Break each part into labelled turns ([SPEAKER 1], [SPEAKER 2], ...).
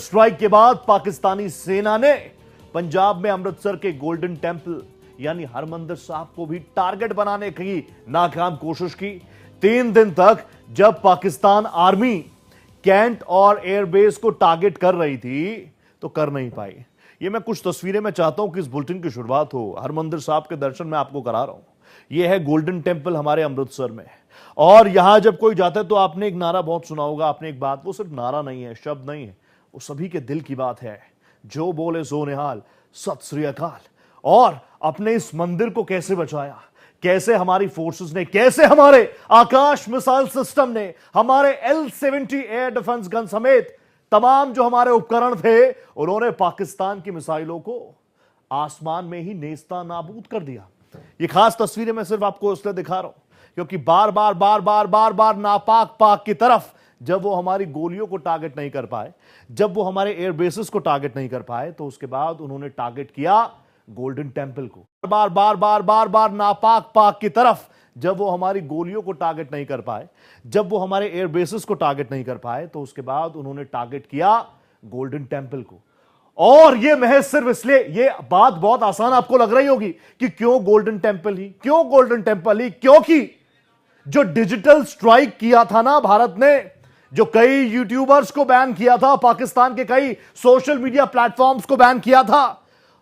[SPEAKER 1] Strike के बाद पाकिस्तानी सेना ने पंजाब में अमृतसर के गोल्डन टेंपल यानी हरमंदिर साहब को भी टारगेट बनाने की नाकाम कोशिश की। 3 दिन तक जब पाकिस्तान आर्मी कैंट और एयरबेस को टारगेट कर रही थी तो कर नहीं पाई। ये मैं कुछ तस्वीरें मैं चाहता हूं कि इस बुलेटिन की शुरुआत हो। हरमंदिर साहब के दर्शन मैं आपको करा रहा हूं। यह है गोल्डन टेंपल हमारे अमृतसर में, और यहां जब कोई जाता है तो आपने एक नारा बहुत सुना होगा। आपने एक बात, वो सिर्फ नारा नहीं है, शब्द नहीं है, वो सभी के दिल की बात है। जो बोले सो निहाल, सत श्री अकाल। और अपने इस मंदिर को कैसे बचाया, कैसे हमारी फोर्सेस ने, कैसे हमारे आकाश मिसाइल सिस्टम ने, हमारे L-70 एयर डिफेंस गन समेत तमाम जो हमारे उपकरण थे, उन्होंने पाकिस्तान की मिसाइलों को आसमान में ही नेस्ता नाबूद कर दिया। ये खास तस्वीरें मैं सिर्फ आपको इसलिए दिखा रहा हूं क्योंकि बार बार नापाक पाक की तरफ जब वो हमारी गोलियों को टारगेट नहीं कर पाए, जब वो हमारे एयर बेसिस को टारगेट नहीं कर पाए, तो उसके बाद उन्होंने टारगेट किया गोल्डन टेंपल को। बार नापाक पाक की तरफ जब वो हमारी गोलियों को टारगेट नहीं कर पाए, जब वो हमारे एयर बेसिस को टारगेट नहीं कर पाए, तो उसके बाद उन्होंने टारगेट किया गोल्डन टेंपल को। और ये महज सिर्फ इसलिए, ये बात बहुत आसान आपको लग रही होगी कि क्यों गोल्डन टेंपल ही, क्यों गोल्डन टेंपल ही? क्योंकि जो डिजिटल स्ट्राइक किया था ना भारत ने, जो कई यूट्यूबर्स को बैन किया था, पाकिस्तान के कई सोशल मीडिया प्लेटफॉर्म्स को बैन किया था,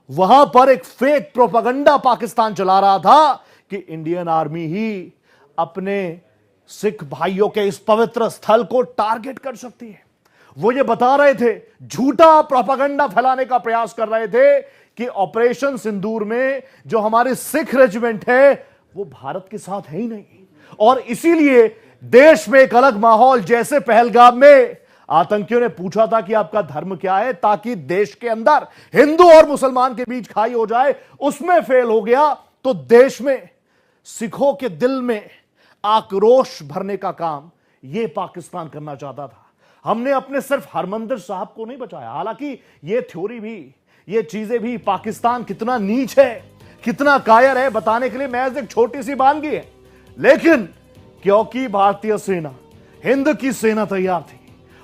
[SPEAKER 1] वहां पर एक फेक प्रोपेगेंडा पाकिस्तान चला रहा था कि इंडियन आर्मी ही अपने सिख भाइयों के इस पवित्र स्थल को टारगेट कर सकती है। वो ये बता रहे थे, झूठा प्रोपेगेंडा फैलाने का प्रयास कर रहे थे कि ऑपरेशन सिंदूर में जो हमारी सिख रेजिमेंट है वो भारत के साथ है ही नहीं, और इसीलिए देश में एक अलग माहौल, जैसे पहलगाम में आतंकियों ने पूछा था कि आपका धर्म क्या है, ताकि देश के अंदर हिंदू और मुसलमान के बीच खाई हो जाए, उसमें फेल हो गया। तो देश में सिखों के दिल में आक्रोश भरने का काम यह पाकिस्तान करना चाहता था। हमने अपने सिर्फ हरमंदिर साहब को नहीं बचाया, हालांकि यह थ्योरी भी, ये चीजें भी, पाकिस्तान कितना नीच है, कितना कायर है, बताने के लिए महज एक छोटी सी बानगी है। लेकिन क्योंकि भारतीय सेना, हिंद की सेना तैयार थी,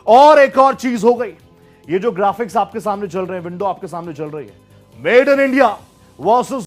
[SPEAKER 1] और एक और चीज हो गई। ये जो ग्राफिक्स आपके सामने चल रहे हैं, विंडो आपके सामने चल रही है, मेड इन इंडिया वर्सेस